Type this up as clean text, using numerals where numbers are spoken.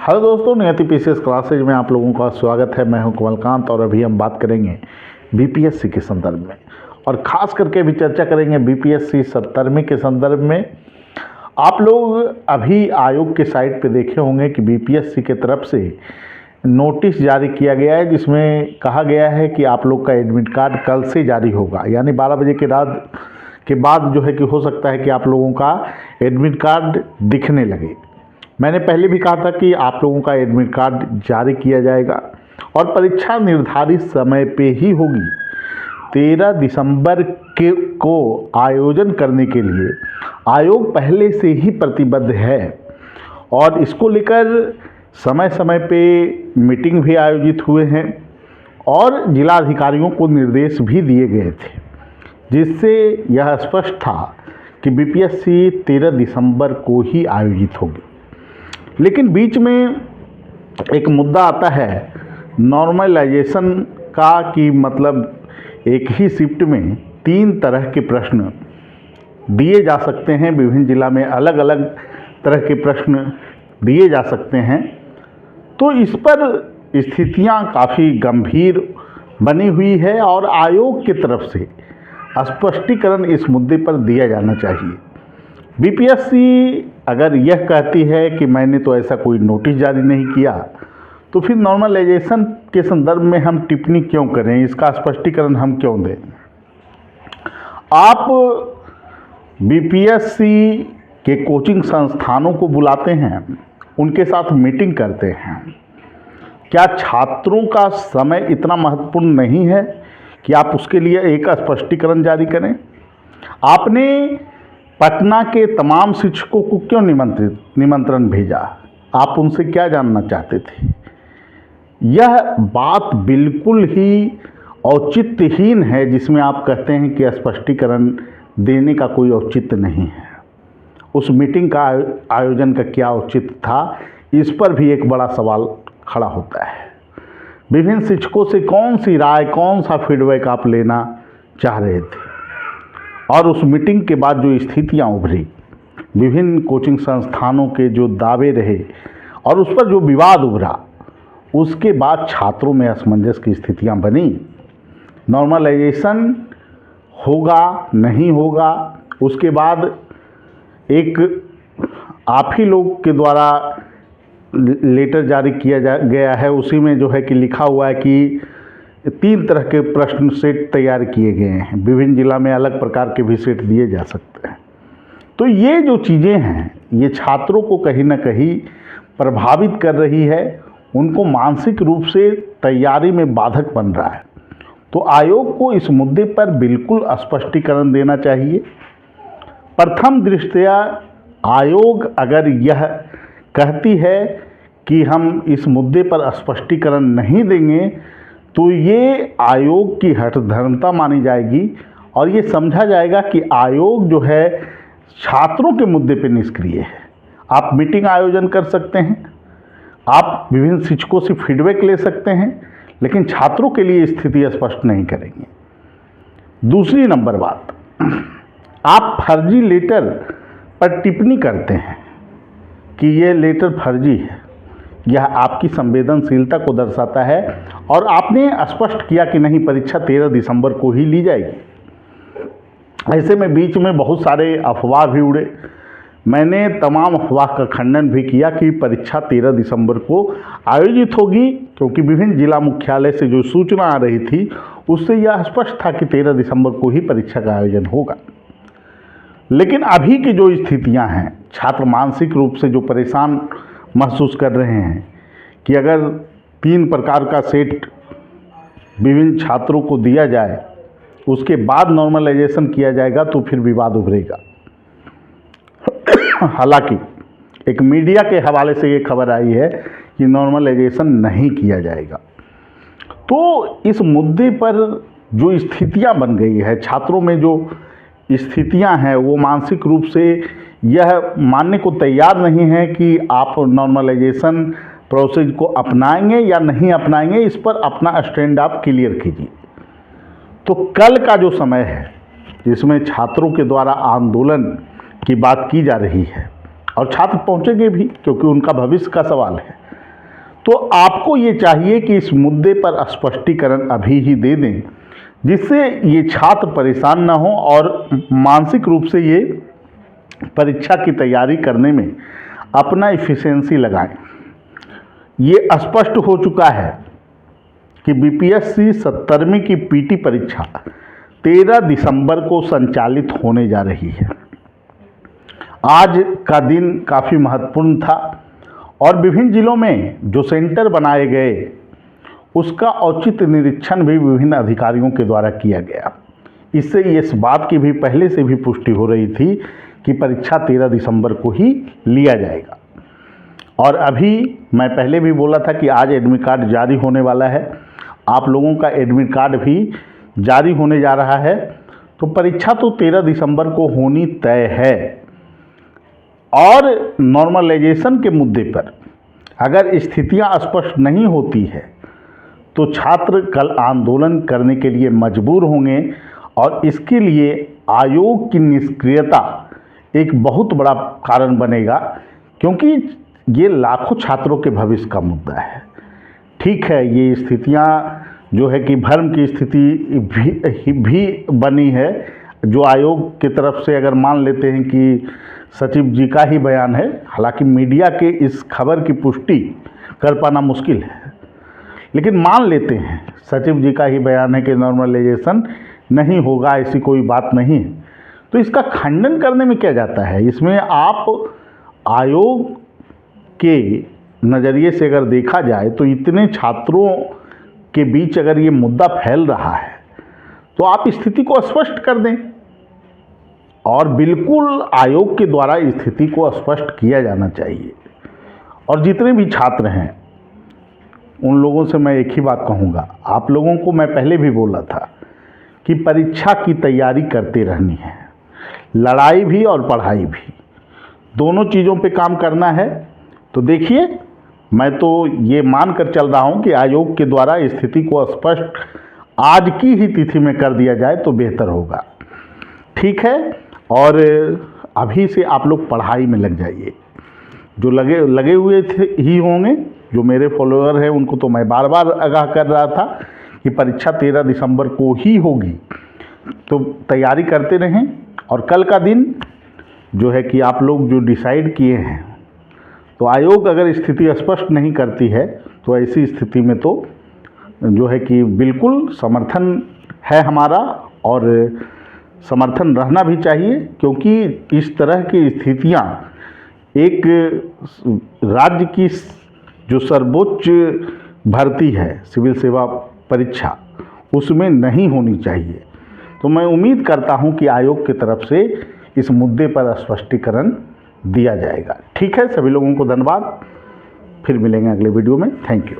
Hello दोस्तों, नियति PCS classes में आप लोगों का स्वागत है। मैं हूं कमलकांत और अभी हम बात करेंगे बीपीएससी के संदर्भ में और ख़ास करके अभी चर्चा करेंगे बीपीएससी 17वीं के संदर्भ में। आप लोग अभी आयोग के साइट पे देखे होंगे कि बीपीएससी के तरफ से नोटिस जारी किया गया है, जिसमें कहा गया है कि आप लोग का एडमिट कार्ड कल से जारी होगा, यानी 12 बजे के रात के बाद जो है कि हो सकता है कि आप लोगों का एडमिट कार्ड दिखने लगे। मैंने पहले भी कहा था कि आप लोगों का एडमिट कार्ड जारी किया जाएगा और परीक्षा निर्धारित समय पे ही होगी। 13 दिसंबर को आयोजन करने के लिए आयोग पहले से ही प्रतिबद्ध है और इसको लेकर समय समय पे मीटिंग भी आयोजित हुए हैं और जिला अधिकारियों को निर्देश भी दिए गए थे, जिससे यह स्पष्ट था कि बीपीएससी 13 दिसंबर को ही आयोजित होगी। लेकिन बीच में एक मुद्दा आता है नॉर्मलाइजेशन का, कि मतलब एक ही शिफ्ट में 3 तरह के प्रश्न दिए जा सकते हैं। विभिन्न जिला में अलग अलग तरह के प्रश्न दिए जा सकते हैं, तो इस पर स्थितियां काफ़ी गंभीर बनी हुई है और आयोग की तरफ से स्पष्टीकरण इस मुद्दे पर दिया जाना चाहिए। बीपीएससी अगर यह कहती है कि मैंने तो ऐसा कोई नोटिस जारी नहीं किया, तो फिर नॉर्मलाइजेशन के संदर्भ में हम टिप्पणी क्यों करें, इसका स्पष्टीकरण हम क्यों दें। आप बीपीएससी के कोचिंग संस्थानों को बुलाते हैं, उनके साथ मीटिंग करते हैं। क्या छात्रों का समय इतना महत्वपूर्ण नहीं है कि आप उसके लिए एक स्पष्टीकरण जारी करें? आपने पटना के तमाम शिक्षकों को क्यों निमंत्रण भेजा? आप उनसे क्या जानना चाहते थे? यह बात बिल्कुल ही औचित्यहीन है, जिसमें आप कहते हैं कि स्पष्टीकरण देने का कोई औचित्य नहीं है। उस मीटिंग का आयोजन का क्या औचित्य था, इस पर भी एक बड़ा सवाल खड़ा होता है। विभिन्न शिक्षकों से कौन सी राय, कौन सा फीडबैक आप लेना चाह रहे थे? और उस मीटिंग के बाद जो स्थितियां उभरी, विभिन्न कोचिंग संस्थानों के जो दावे रहे और उस पर जो विवाद उभरा, उसके बाद छात्रों में असमंजस की स्थितियां बनी। नॉर्मलाइजेशन होगा नहीं होगा, उसके बाद एक आप ही लोग के द्वारा लेटर जारी किया गया है, उसी में जो है कि लिखा हुआ है कि 3 तरह के प्रश्न सेट तैयार किए गए हैं। विभिन्न जिला में अलग प्रकार के भी सेट दिए जा सकते हैं। तो ये जो चीज़ें हैं, ये छात्रों को कहीं ना कहीं प्रभावित कर रही है, उनको मानसिक रूप से तैयारी में बाधक बन रहा है। तो आयोग को इस मुद्दे पर बिल्कुल स्पष्टीकरण देना चाहिए। प्रथम दृष्टया आयोग अगर यह कहती है कि हम इस मुद्दे पर स्पष्टीकरण नहीं देंगे, तो ये आयोग की हठधर्मता मानी जाएगी और ये समझा जाएगा कि आयोग जो है छात्रों के मुद्दे पे निष्क्रिय है। आप मीटिंग आयोजन कर सकते हैं, आप विभिन्न शिक्षकों से फीडबैक ले सकते हैं, लेकिन छात्रों के लिए स्थिति स्पष्ट नहीं करेंगे। दूसरी नंबर बात, आप फर्जी लेटर पर टिप्पणी करते हैं कि ये लेटर फर्जी है। यह आपकी संवेदनशीलता को दर्शाता है और आपने स्पष्ट किया कि नहीं, परीक्षा 13 दिसंबर को ही ली जाएगी। ऐसे में बीच में बहुत सारे अफवाह भी उड़े। मैंने तमाम अफवाह का खंडन भी किया कि परीक्षा 13 दिसंबर को आयोजित होगी, क्योंकि विभिन्न जिला मुख्यालय से जो सूचना आ रही थी उससे यह स्पष्ट था कि 13 दिसंबर को ही परीक्षा का आयोजन होगा। लेकिन अभी की जो स्थितियां हैं, छात्र मानसिक रूप से जो परेशान महसूस कर रहे हैं कि अगर 3 प्रकार का सेट विभिन्न छात्रों को दिया जाए, उसके बाद नॉर्मलाइजेशन किया जाएगा, तो फिर विवाद उभरेगा। हालांकि एक मीडिया के हवाले से ये खबर आई है कि नॉर्मलाइजेशन नहीं किया जाएगा। तो इस मुद्दे पर जो स्थितियां बन गई है, छात्रों में जो स्थितियां हैं, वो मानसिक रूप से यह मानने को तैयार नहीं है कि आप नॉर्मलाइजेशन प्रोसेस को अपनाएंगे या नहीं अपनाएंगे। इस पर अपना स्टैंड आप क्लियर कीजिए। तो कल का जो समय है, जिसमें छात्रों के द्वारा आंदोलन की बात की जा रही है और छात्र पहुंचेंगे भी, क्योंकि उनका भविष्य का सवाल है, तो आपको ये चाहिए कि इस मुद्दे पर स्पष्टीकरण अभी ही दे दें, जिससे ये छात्र परेशान ना हो और मानसिक रूप से ये परीक्षा की तैयारी करने में अपना एफिशिएंसी लगाएं। ये स्पष्ट हो चुका है कि बीपीएससी 70वीं की पीटी परीक्षा 13 दिसंबर को संचालित होने जा रही है। आज का दिन काफ़ी महत्वपूर्ण था और विभिन्न जिलों में जो सेंटर बनाए गए उसका औचित्य निरीक्षण भी विभिन्न अधिकारियों के द्वारा किया गया। इससे इस बात की भी पहले से भी पुष्टि हो रही थी कि परीक्षा 13 दिसंबर को ही लिया जाएगा। और अभी मैं पहले भी बोला था कि आज एडमिट कार्ड जारी होने वाला है, आप लोगों का एडमिट कार्ड भी जारी होने जा रहा है। तो परीक्षा तो 13 दिसंबर को होनी तय है। और नॉर्मलाइजेशन के मुद्दे पर अगर स्थितियां स्पष्ट नहीं होती है तो छात्र कल आंदोलन करने के लिए मजबूर होंगे और इसके लिए आयोग की निष्क्रियता एक बहुत बड़ा कारण बनेगा, क्योंकि ये लाखों छात्रों के भविष्य का मुद्दा है। ठीक है, ये स्थितियां जो है कि भ्रम की स्थिति भी बनी है, जो आयोग की तरफ से अगर मान लेते हैं कि सचिव जी का ही बयान है, हालांकि मीडिया के इस खबर की पुष्टि कर पाना मुश्किल है, लेकिन मान लेते हैं सचिव जी का ही बयान है कि नॉर्मलाइजेशन नहीं होगा, ऐसी कोई बात नहीं है, तो इसका खंडन करने में क्या जाता है। इसमें आप आयोग के नज़रिए से अगर देखा जाए तो इतने छात्रों के बीच अगर ये मुद्दा फैल रहा है तो आप स्थिति को स्पष्ट कर दें। और बिल्कुल आयोग के द्वारा स्थिति को स्पष्ट किया जाना चाहिए। और जितने भी छात्र हैं उन लोगों से मैं एक ही बात कहूँगा, आप लोगों को मैं पहले भी बोला था कि परीक्षा की तैयारी करते रहनी है, लड़ाई भी और पढ़ाई भी, दोनों चीज़ों पे काम करना है। तो देखिए, मैं तो ये मान कर चल रहा हूँ कि आयोग के द्वारा स्थिति को स्पष्ट आज की ही तिथि में कर दिया जाए तो बेहतर होगा। ठीक है, और अभी से आप लोग पढ़ाई में लग जाइए। जो लगे हुए थे ही होंगे, जो मेरे फॉलोअर हैं उनको तो मैं बार बार आगाह कर रहा था कि परीक्षा 13 दिसंबर को ही होगी, तो तैयारी करते रहें। और कल का दिन जो है कि आप लोग जो डिसाइड किए हैं, तो आयोग अगर स्थिति स्पष्ट नहीं करती है तो ऐसी स्थिति में तो जो है कि बिल्कुल समर्थन है हमारा, और समर्थन रहना भी चाहिए, क्योंकि इस तरह की स्थितियां एक राज्य की जो सर्वोच्च भर्ती है सिविल सेवा परीक्षा, उसमें नहीं होनी चाहिए। तो मैं उम्मीद करता हूं कि आयोग की तरफ से इस मुद्दे पर स्पष्टीकरण दिया जाएगा। ठीक है, सभी लोगों को धन्यवाद। फिर मिलेंगे अगले वीडियो में। Thank you.